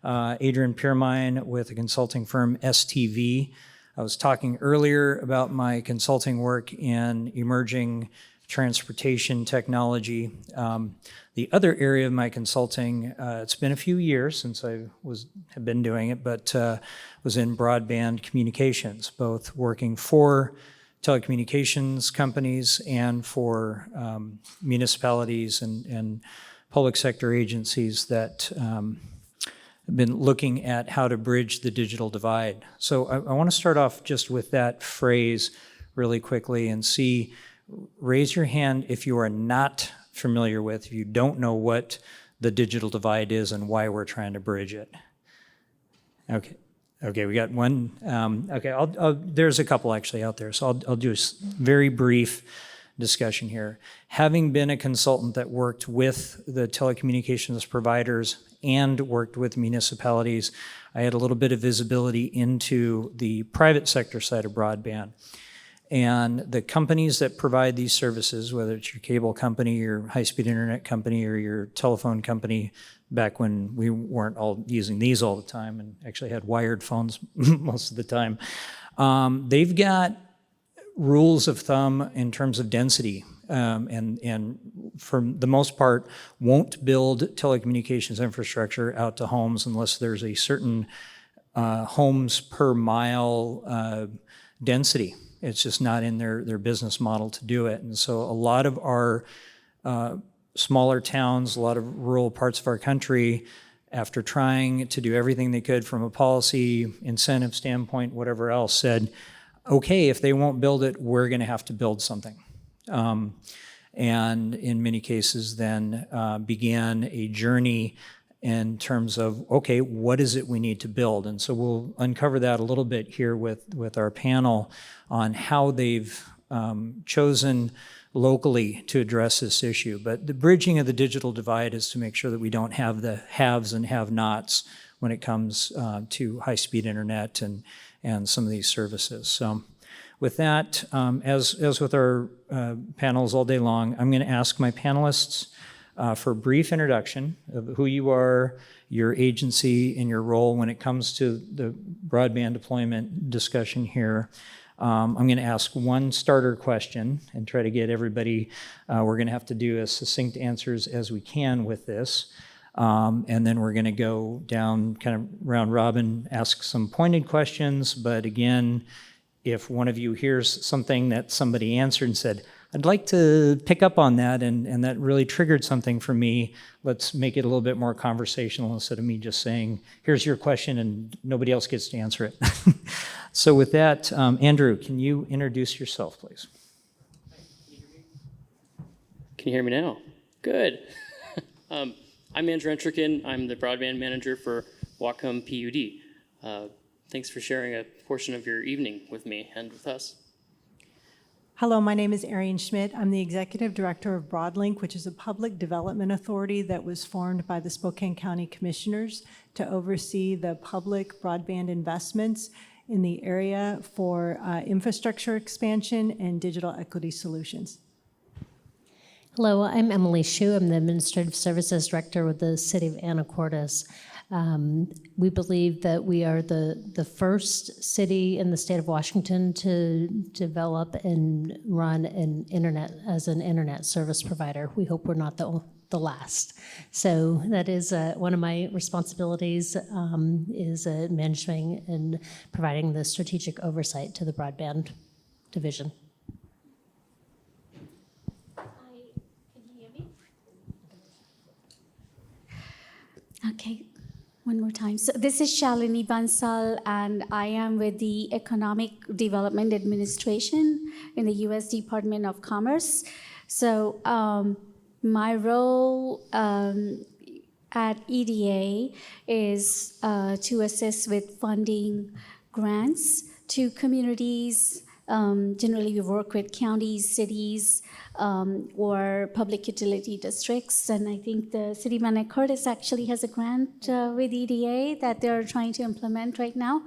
Adrian Piermine with the consulting firm STV. I was talking earlier about my consulting work in emerging transportation technology. The other area of my consulting, it's been a few years since I have been doing it, but was in broadband communications, both working for telecommunications companies and for municipalities and public sector agencies that have been looking at how to bridge the digital divide. So I want to start off just with that phrase really quickly and raise your hand if you are not familiar with, if you don't know what the digital divide is and why we're trying to bridge it. Okay, we got one. There's a couple actually out there, so I'll do a very brief discussion here. Having been a consultant that worked with the telecommunications providers and worked with municipalities, I had a little bit of visibility into the private sector side of broadband. And the companies that provide these services, whether it's your cable company, your high-speed internet company, or your telephone company, back when we weren't all using these all the time and actually had wired phones most of the time, they've got rules of thumb in terms of density, and for the most part won't build telecommunications infrastructure out to homes unless there's a certain homes per mile density. It's just not in their business model to do it. And so a lot of our smaller towns, a lot of rural parts of our country, after trying to do everything they could from a policy, incentive standpoint, whatever else, said, okay, if they won't build it, we're going to have to build something. And in many cases then began a journey in terms of, okay, what is it we need to build? And so we'll uncover that a little bit here with our panel on how they've chosen locally to address this issue. But the bridging of the digital divide is to make sure that we don't have the haves and have-nots when it comes to high-speed internet and some of these services. So with that, as with our panels all day long, I'm going to ask my panelists for a brief introduction of who you are, your agency, and your role when it comes to the broadband deployment discussion here. I'm going to ask one starter question and try to get everybody, we're going to have to do as succinct answers as we can with this. And then we're going to go down kind of round robin, ask some pointed questions. But again, if one of you hears something that somebody answered and said, I'd like to pick up on that, and that really triggered something for me, let's make it a little bit more conversational instead of me just saying, here's your question and nobody else gets to answer it. So with that, Andrew, can you introduce yourself, please? Can you hear me now? Good. I'm Andrew Entrikin. I'm the broadband manager for Whatcom PUD. Thanks for sharing a portion of your evening with me and with us. Hello, my name is Arian Schmidt. I'm the executive director of Broadlink, which is a public development authority that was formed by the Spokane County Commissioners to oversee the public broadband investments in the area for infrastructure expansion and digital equity solutions. Hello, I'm Emily Hsu. I'm the Administrative Services Director with the City of Anacortes. We believe that we are the first city in the state of Washington to develop and run an internet service provider. We hope we're not the last. So that is one of my responsibilities is managing and providing the strategic oversight to the broadband division. Okay, one more time. So this is Shalini Bansal, and I am with the Economic Development Administration in the U.S. Department of Commerce. So my role at EDA is to assist with funding grants to communities. Generally, we work with counties, cities, or public utility districts. And I think the City of Anacortes actually has a grant with EDA that they're trying to implement right now.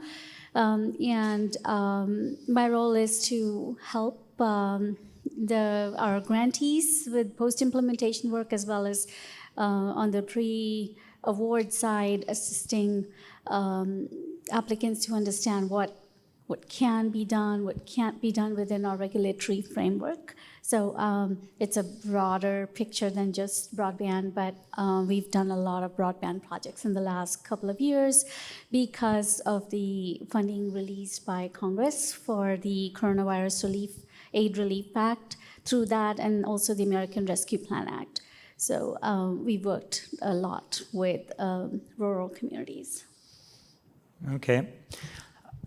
My role is to help our grantees with post-implementation work, as well as on the award side, assisting applicants to understand what can be done, what can't be done within our regulatory framework. So it's a broader picture than just broadband, but we've done a lot of broadband projects in the last couple of years because of the funding released by Congress for the Coronavirus Aid Relief Act, through that, and also the American Rescue Plan Act. So we worked a lot with rural communities. Okay.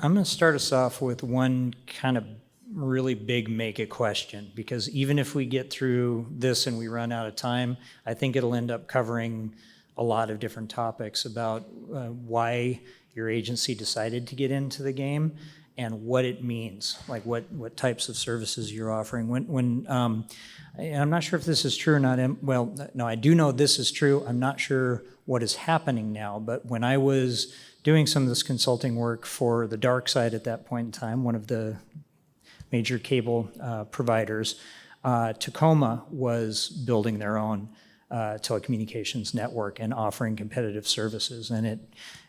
I'm going to start us off with one kind of really big make it question, because even if we get through this and we run out of time, I think it'll end up covering a lot of different topics about why your agency decided to get into the game and what it means, like what types of services you're offering. When and I'm not sure if this is true or not. Well, no, I do know this is true. I'm not sure what is happening now, but when I was doing some of this consulting work for the dark side at that point in time, one of the major cable providers, Tacoma was building their own telecommunications network and offering competitive services. And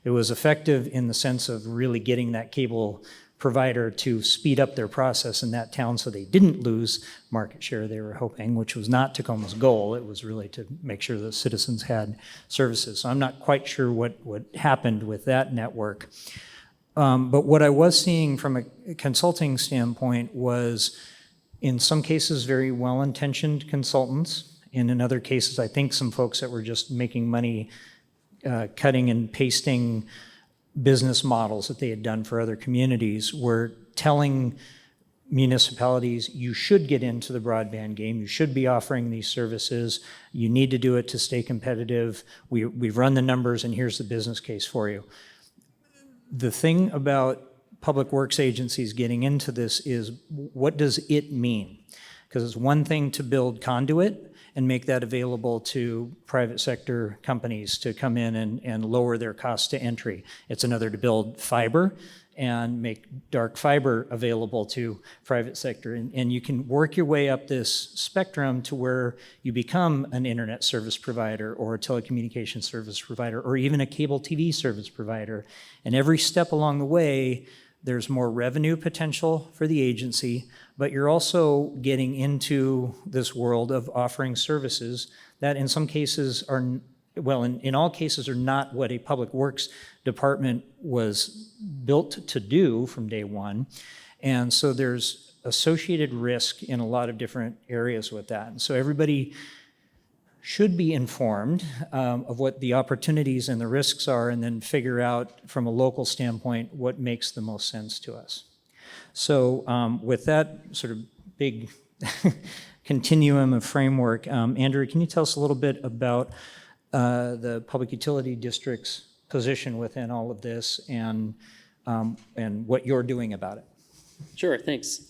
it was effective in the sense of really getting that cable provider to speed up their process in that town so they didn't lose market share they were hoping, which was not Tacoma's goal. It was really to make sure the citizens had services. So I'm not quite sure what happened with that network. But what I was seeing from a consulting standpoint was, in some cases, very well-intentioned consultants. And in other cases, I think some folks that were just making money cutting and pasting business models that they had done for other communities were telling municipalities, you should get into the broadband game, you should be offering these services, you need to do it to stay competitive, we've run the numbers and here's the business case for you. The thing about public works agencies getting into this is, what does it mean? Because it's one thing to build conduit and make that available to private sector companies to come in and lower their cost to entry. It's another to build fiber and make dark fiber available to private sector. And you can work your way up this spectrum to where you become an internet service provider or a telecommunications service provider or even a cable TV service provider. And every step along the way, there's more revenue potential for the agency, but you're also getting into this world of offering services that in some cases are, well, in all cases are not what a public works department was built to do from day one. And so there's associated risk in a lot of different areas with that. And so everybody should be informed of what the opportunities and the risks are, and then figure out from a local standpoint what makes the most sense to us. So with that sort of big continuum of framework, Andrew, can you tell us a little bit about the Public Utility District's position within all of this and what you're doing about it? Sure, thanks.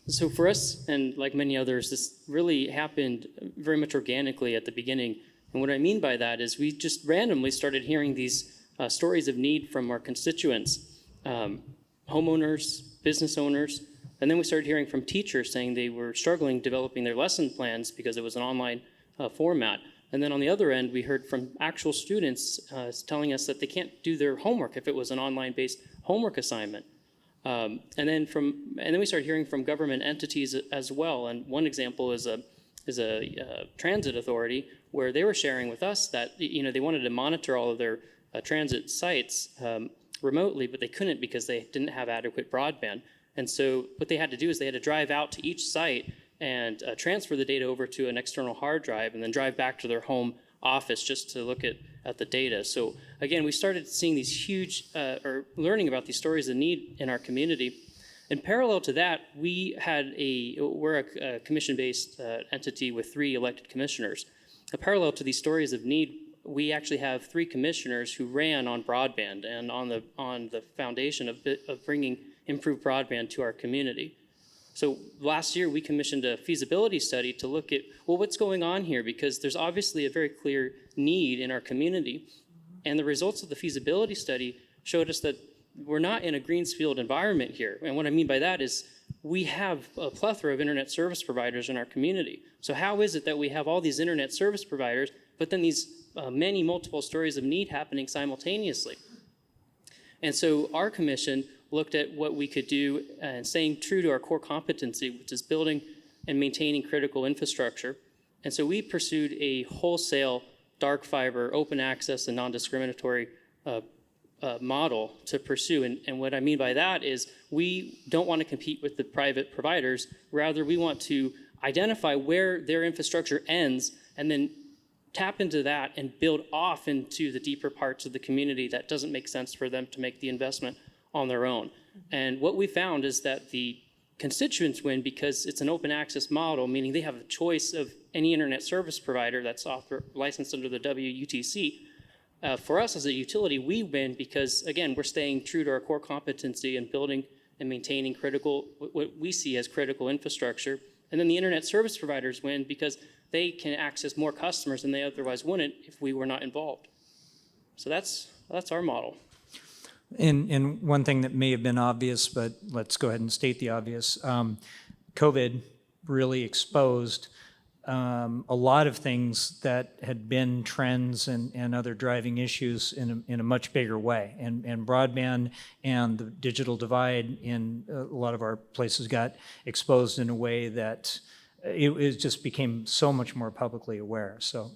So for us, and like many others, this really happened very much organically at the beginning. And what I mean by that is we just randomly started hearing these stories of need from our constituents, homeowners, business owners, and then we started hearing from teachers saying they were struggling developing their lesson plans because it was an online format. And then on the other end, we heard from actual students telling us that they can't do their homework if it was an online-based homework assignment. And then we started hearing from government entities as well. And one example is a transit authority where they were sharing with us that they wanted to monitor all of their transit sites remotely, but they couldn't because they didn't have adequate broadband. And so what they had to do is they had to drive out to each site and transfer the data over to an external hard drive and then drive back to their home office just to look at the data. So again, we started seeing these huge, or learning about these stories of need in our community. In parallel to that, we're a commission-based entity with 3 elected commissioners. Parallel to these stories of need, we actually have 3 commissioners who ran on broadband and on the foundation of bringing improved broadband to our community. So last year, we commissioned a feasibility study to look at, well, what's going on here? Because there's obviously a very clear need in our community. And the results of the feasibility study showed us that we're not in a Greensfield environment here. And what I mean by that is we have a plethora of internet service providers in our community. So how is it that we have all these internet service providers, but then these many multiple stories of need happening simultaneously? And so our commission looked at what we could do and staying true to our core competency, which is building and maintaining critical infrastructure. And so we pursued a wholesale dark fiber, open access, and non-discriminatory model to pursue. And what I mean by that is we don't want to compete with the private providers. Rather, we want to identify where their infrastructure ends and then tap into that and build off into the deeper parts of the community that doesn't make sense for them to make the investment on their own. And what we found is that the constituents win because it's an open access model, meaning they have a choice of any internet service provider that's licensed under the WUTC. For us as a utility, we win because, again, we're staying true to our core competency in building and maintaining what we see as critical infrastructure. And then the internet service providers win because they can access more customers than they otherwise wouldn't if we were not involved. So that's our model. And one thing that may have been obvious, but let's go ahead and state the obvious, COVID really exposed a lot of things that had been trends and other driving issues in a much bigger way. And broadband and the digital divide in a lot of our places got exposed in a way that it just became so much more publicly aware. So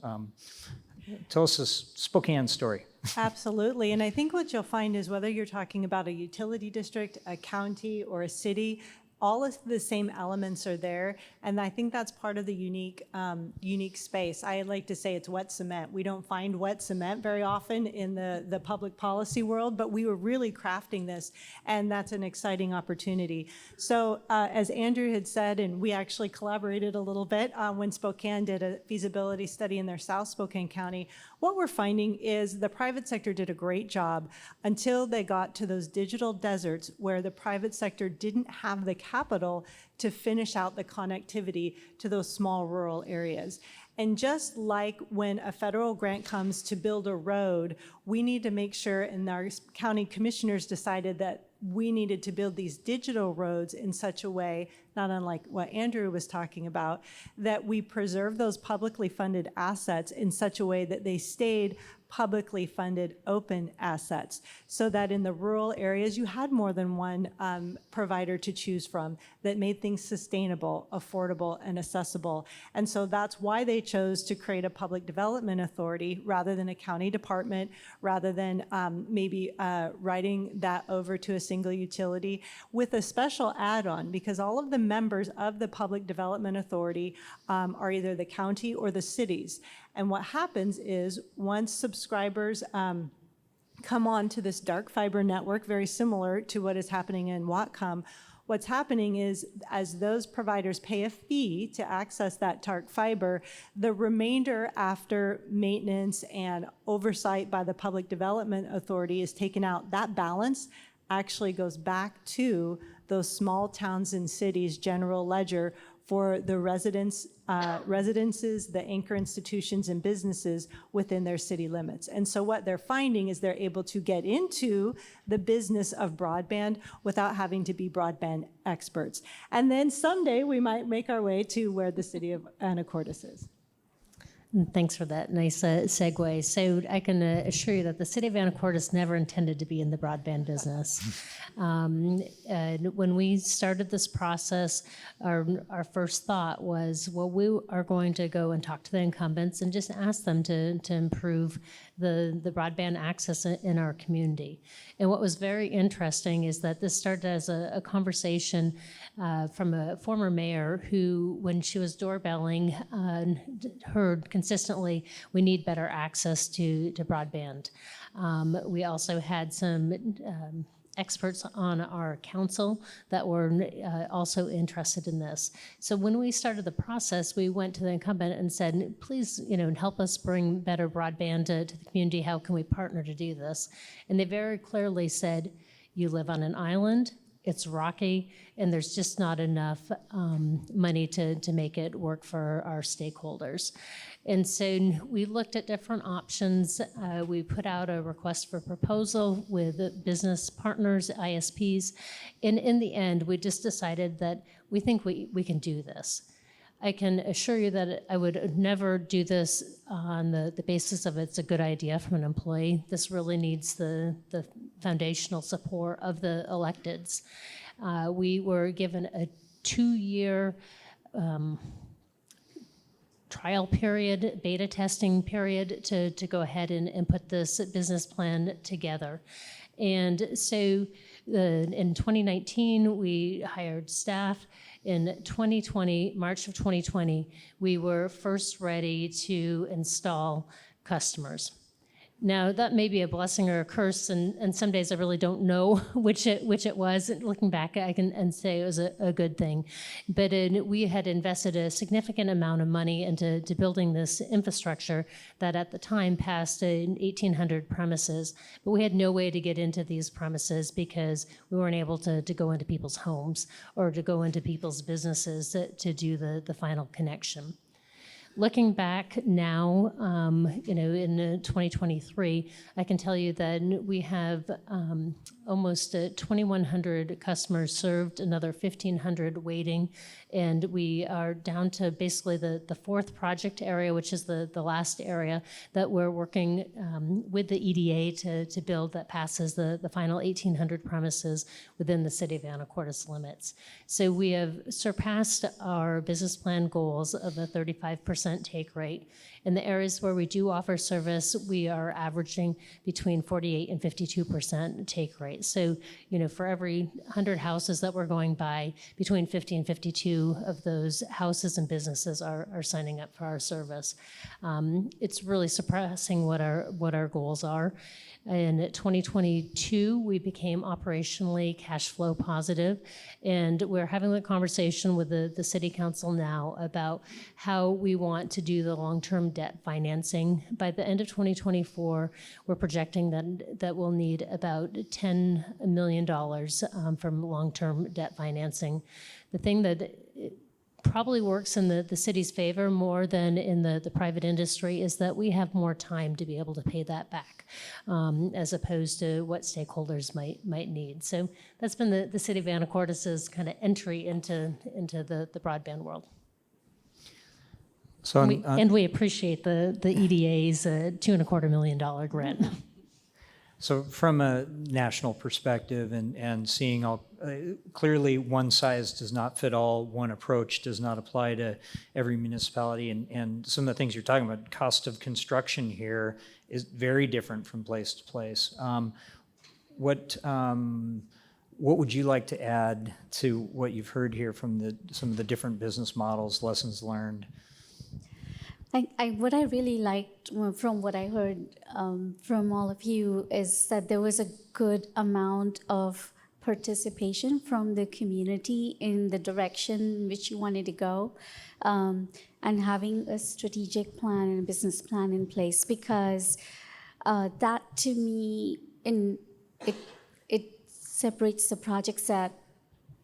tell us this Spokane story. Absolutely. And I think what you'll find is whether you're talking about a utility district, a county, or a city, all of the same elements are there. And I think that's part of the unique space. I like to say it's wet cement. We don't find wet cement very often in the public policy world, but we were really crafting this, and that's an exciting opportunity. So as Andrew had said, and we actually collaborated a little bit when Spokane did a feasibility study in their South Spokane County, what we're finding is the private sector did a great job until they got to those digital deserts where the private sector didn't have the capital to finish out the connectivity to those small rural areas. And just like when a federal grant comes to build a road, we need to make sure, and our county commissioners decided that we needed to build these digital roads in such a way, not unlike what Andrew was talking about, that we preserve those publicly funded assets in such a way that they stayed publicly funded open assets, so that in the rural areas you had more than one provider to choose from that made things sustainable, affordable, and accessible. And so that's why they chose to create a public development authority rather than a county department, rather than maybe writing that over to a single utility with a special add-on, because all of the members of the public development authority are either the county or the cities. And what happens is once subscribers come on to this dark fiber network, very similar to what is happening in Whatcom, what's happening is as those providers pay a fee to access that dark fiber, the remainder after maintenance and oversight by the Public Development Authority is taken out. That balance actually goes back to those small towns and cities' general ledger for the residences, the anchor institutions and businesses within their city limits. And so what they're finding is they're able to get into the business of broadband without having to be broadband experts. And then someday we might make our way to where the city of Anacortes is. Thanks for that nice segue. So I can assure you that the city of Anacortes never intended to be in the broadband business. And when we started this process, our first thought was, well, we are going to go and talk to the incumbents and just ask them to improve the broadband access in our community. And what was very interesting is that this started as a conversation from a former mayor who, when she was doorbelling, heard consistently, we need better access to broadband. We also had some experts on our council that were also interested in this. So when we started the process, we went to the incumbent and said, please, help us bring better broadband to the community. How can we partner to do this? And they very clearly said, you live on an island, it's rocky, and there's just not enough money to make it work for our stakeholders. And so we looked at different options. We put out a request for proposal with business partners, ISPs, and in the end, we just decided that we think we can do this. I can assure you that I would never do this on the basis of it's a good idea from an employee. This really needs the foundational support of the electeds. We were given a 2-year trial period, beta testing period to go ahead and put this business plan together. And so in 2019, we hired staff. In 2020, March of 2020, we were first ready to install customers. Now, that may be a blessing or a curse, and some days I really don't know which it was. Looking back, I can say it was a good thing. But we had invested a significant amount of money into building this infrastructure that at the time passed 1,800 premises. But we had no way to get into these premises because we weren't able to go into people's homes or to go into people's businesses to do the final connection. Looking back now, in 2023, I can tell you that we have almost 2,100 customers served, another 1,500 waiting, and we are down to basically the fourth project area, which is the last area that we're working with the EDA to build that passes the final 1,800 premises within the city of Anacortes limits. So we have surpassed our business plan goals of a 35% take rate. In the areas where we do offer service, we are averaging between 48 and 52% take rate. So, for every 100 houses that we're going by, between 50 and 52 of those houses and businesses are signing up for our service. It's really surpassing what our goals are. In 2022, we became operationally cash flow positive, and we're having a conversation with the city council now about how we want to do the long-term debt financing. By the end of 2024, we're projecting that we'll need about $10 million from long-term debt financing. The thing that probably works in the city's favor more than in the private industry is that we have more time to be able to pay that back, as opposed to what stakeholders might need. So that's been the city of Anacortes' kind of entry into the broadband world. So And we appreciate the EDA's $2.25 million grant. So from a national perspective and seeing clearly one size does not fit all, one approach does not apply to every municipality, and some of the things you're talking about, cost of construction here is very different from place to place. What would you like to add to what you've heard here from some of the different business models, lessons learned? What I really liked from what I heard from all of you is that there was a good amount of participation from the community in the direction in which you wanted to go, and having a strategic plan and a business plan in place, because that to me, it separates the projects that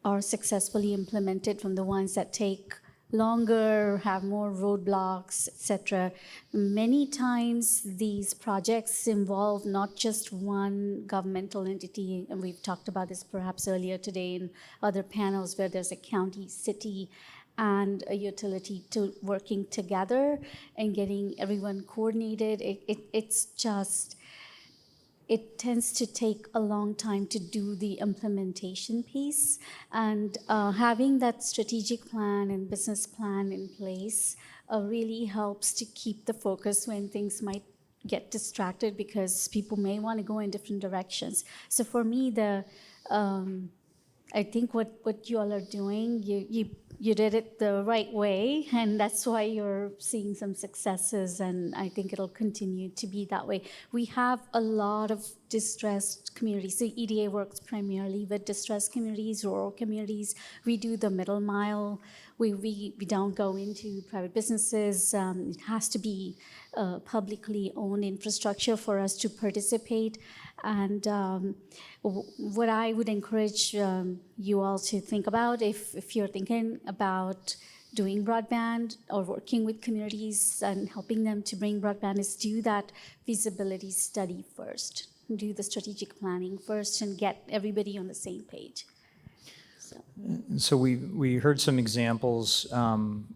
are successfully implemented from the ones that take longer, have more roadblocks, etc. Many times these projects involve not just one governmental entity, and we've talked about this perhaps earlier today in other panels, where there's a county, city, and a utility working together and getting everyone coordinated. It tends to take a long time to do the implementation piece, and having that strategic plan and business plan in place really helps to keep the focus when things might get distracted, because people may want to go in different directions. So for me, I think what you all are doing, you did it the right way, and that's why you're seeing some successes, and I think it'll continue to be that way. We have a lot of distressed communities. The EDA works primarily with distressed communities, rural communities. We do the middle mile. We don't go into private businesses. It has to be publicly owned infrastructure for us to participate. And what I would encourage you all to think about, if you're thinking about doing broadband or working with communities and helping them to bring broadband, is do that feasibility study first. Do the strategic planning first and get everybody on the same page. So we heard some examples,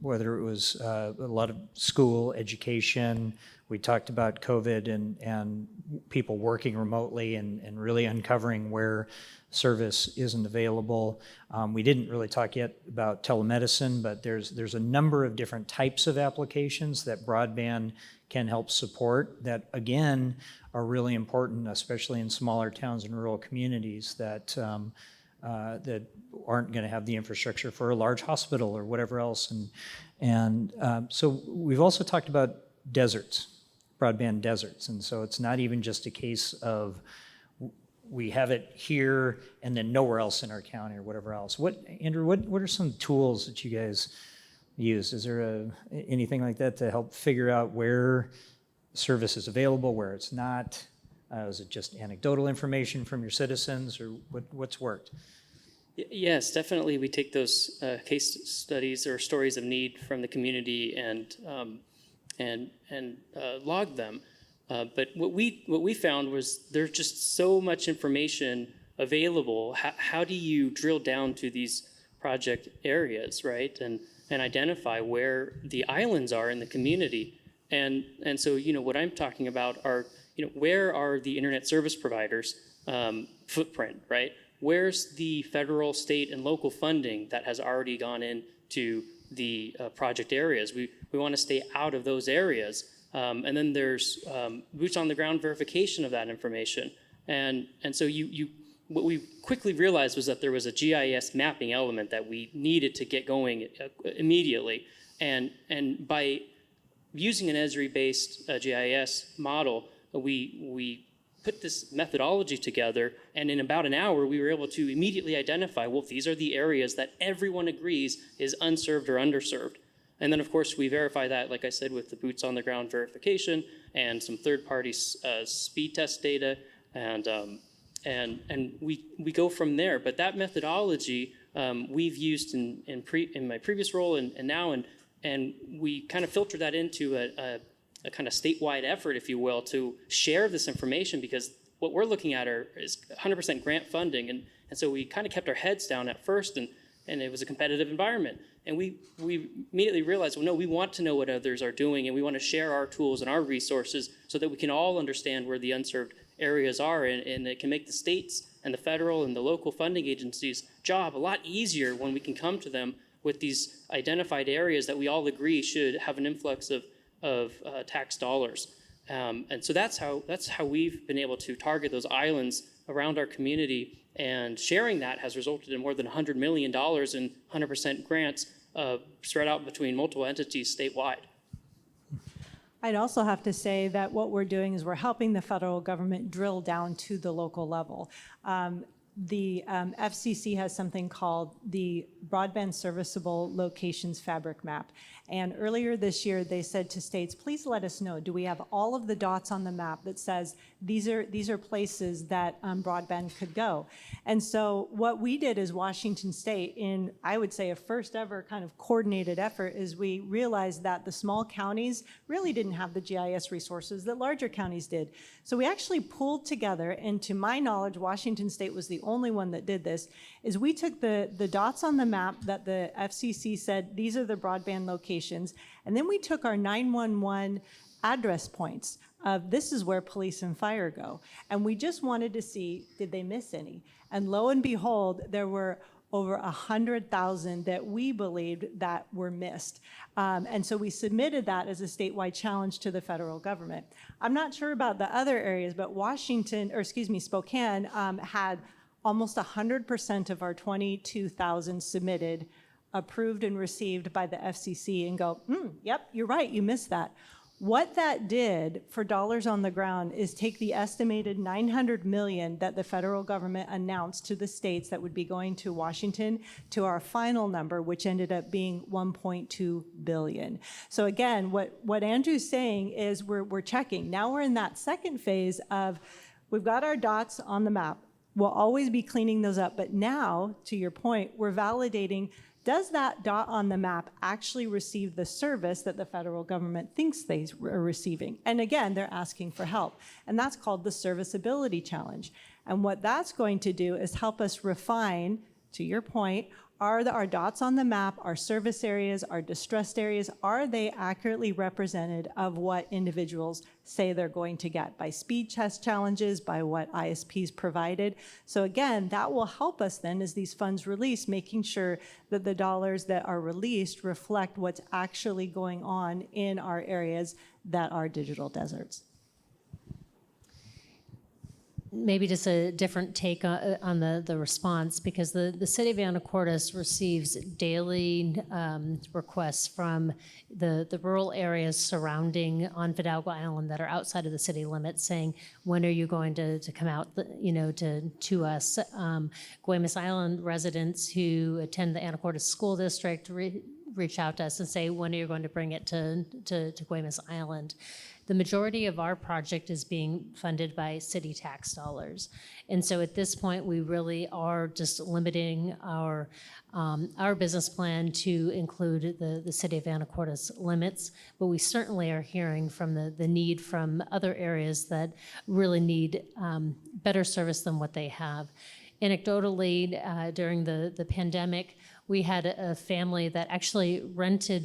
whether it was a lot of school education. We talked about COVID and people working remotely and really uncovering where service isn't available. We didn't really talk yet about telemedicine, but there's a number of different types of applications that broadband can help support that, again, are really important, especially in smaller towns and rural communities that aren't going to have the infrastructure for a large hospital or whatever else. So we've also talked about deserts, broadband deserts. And so it's not even just a case of we have it here and then nowhere else in our county or whatever else. Andrew, what are some tools that you guys use? Is there anything like that to help figure out where service is available, where it's not? Is it just anecdotal information from your citizens, or what's worked? Yes, definitely. We take those case studies or stories of need from the community and log them. But what we found was there's just so much information available. How do you drill down to these project areas, right? And identify where the islands are in the community. And so, what I'm talking about are, where are the internet service providers' footprint, right? Where's the federal, state, and local funding that has already gone into the project areas? We want to stay out of those areas. And then there's boots on the ground verification of that information. And so what we quickly realized was that there was a GIS mapping element that we needed to get going immediately. And by using an Esri-based GIS model, we put this methodology together, and in about an hour, we were able to immediately identify, well, these are the areas that everyone agrees is unserved or underserved. And then, of course, we verify that, like I said, with the boots on the ground verification and some third-party speed test data, and we go from there. But that methodology we've used in my previous role and now, and we kind of filter that into a kind of statewide effort, if you will, to share this information, because what we're looking at is 100% grant funding. And so we kind of kept our heads down at first, and it was a competitive environment. And we immediately realized, well, no, we want to know what others are doing, and we want to share our tools and our resources so that we can all understand where the unserved areas are, and it can make the states and the federal and the local funding agencies' job a lot easier when we can come to them with these identified areas that we all agree should have an influx of tax dollars. And so that's how we've been able to target those islands around our community, and sharing that has resulted in more than $100 million in 100% grants spread out between multiple entities statewide. I'd also have to say that what we're doing is we're helping the federal government drill down to the local level. The FCC has something called the Broadband Serviceable Locations Fabric Map. And earlier this year, they said to states, please let us know, do we have all of the dots on the map that says these are places that broadband could go? And so what we did as Washington State, in, I would say, a first ever kind of coordinated effort, is we realized that the small counties really didn't have the GIS resources that larger counties did. So we actually pulled together, and to my knowledge, Washington State was the only one that did this, is we took the dots on the map that the FCC said, these are the broadband locations, and then we took our 911 address points of this is where police and fire go. And we just wanted to see, did they miss any? And lo and behold, there were over 100,000 that we believed that were missed. And so we submitted that as a statewide challenge to the federal government. I'm not sure about the other areas, but Spokane had almost 100% of our 22,000 submitted approved and received by the FCC and go, yep, you're right, you missed that. What that did for dollars on the ground is take the estimated $900 million that the federal government announced to the states that would be going to Washington to our final number, which ended up being $1.2 billion. So again, what Andrew's saying is we're checking. Now we're in that second phase of we've got our dots on the map. We'll always be cleaning those up, but now, to your point, we're validating, does that dot on the map actually receive the service that the federal government thinks they are receiving? And again, they're asking for help. And that's called the serviceability challenge. And what that's going to do is help us refine, to your point, are our dots on the map, our service areas, our distressed areas, are they accurately represented of what individuals say they're going to get by speed test challenges, by what ISPs provided? So again, that will help us then as these funds release, making sure that the dollars that are released reflect what's actually going on in our areas that are digital deserts. Maybe just a different take on the response, because the city of Anacortes receives daily requests from the rural areas surrounding on Fidalgo Island that are outside of the city limits saying, when are you going to come out, to us? Guaymas Island residents who attend the Anacortes School District reach out to us and say, when are you going to bring it to Guaymas Island? The majority of our project is being funded by city tax dollars. And so at this point, we really are just limiting our business plan to include the city of Anacortes limits, but we certainly are hearing from the need from other areas that really need better service than what they have. Anecdotally, during the pandemic, we had a family that actually rented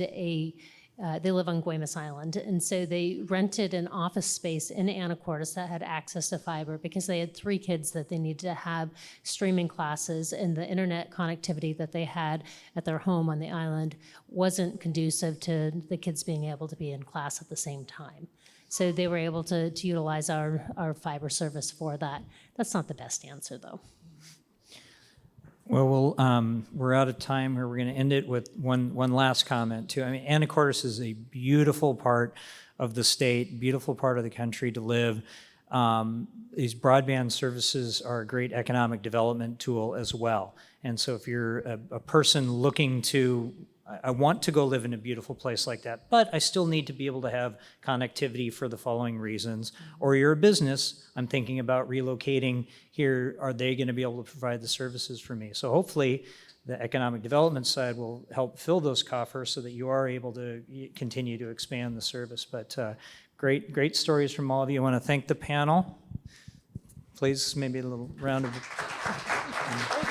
they live on Guaymas Island, and so they rented an office space in Anacortes that had access to fiber because they had 3 kids that they needed to have streaming classes, and the internet connectivity that they had at their home on the island wasn't conducive to the kids being able to be in class at the same time. So they were able to utilize our fiber service for that. That's not the best answer, though. Well, we're out of time here. We're going to end it with one last comment, too. I mean, Anacortes is a beautiful part of the state, beautiful part of the country to live. These broadband services are a great economic development tool as well. And so if you're a person looking to, I want to go live in a beautiful place like that, but I still need to be able to have connectivity for the following reasons. Or you're a business, I'm thinking about relocating here, are they going to be able to provide the services for me? So hopefully the economic development side will help fill those coffers so that you are able to continue to expand the service. But great stories from all of you. I want to thank the panel. Please, maybe a little round of applause.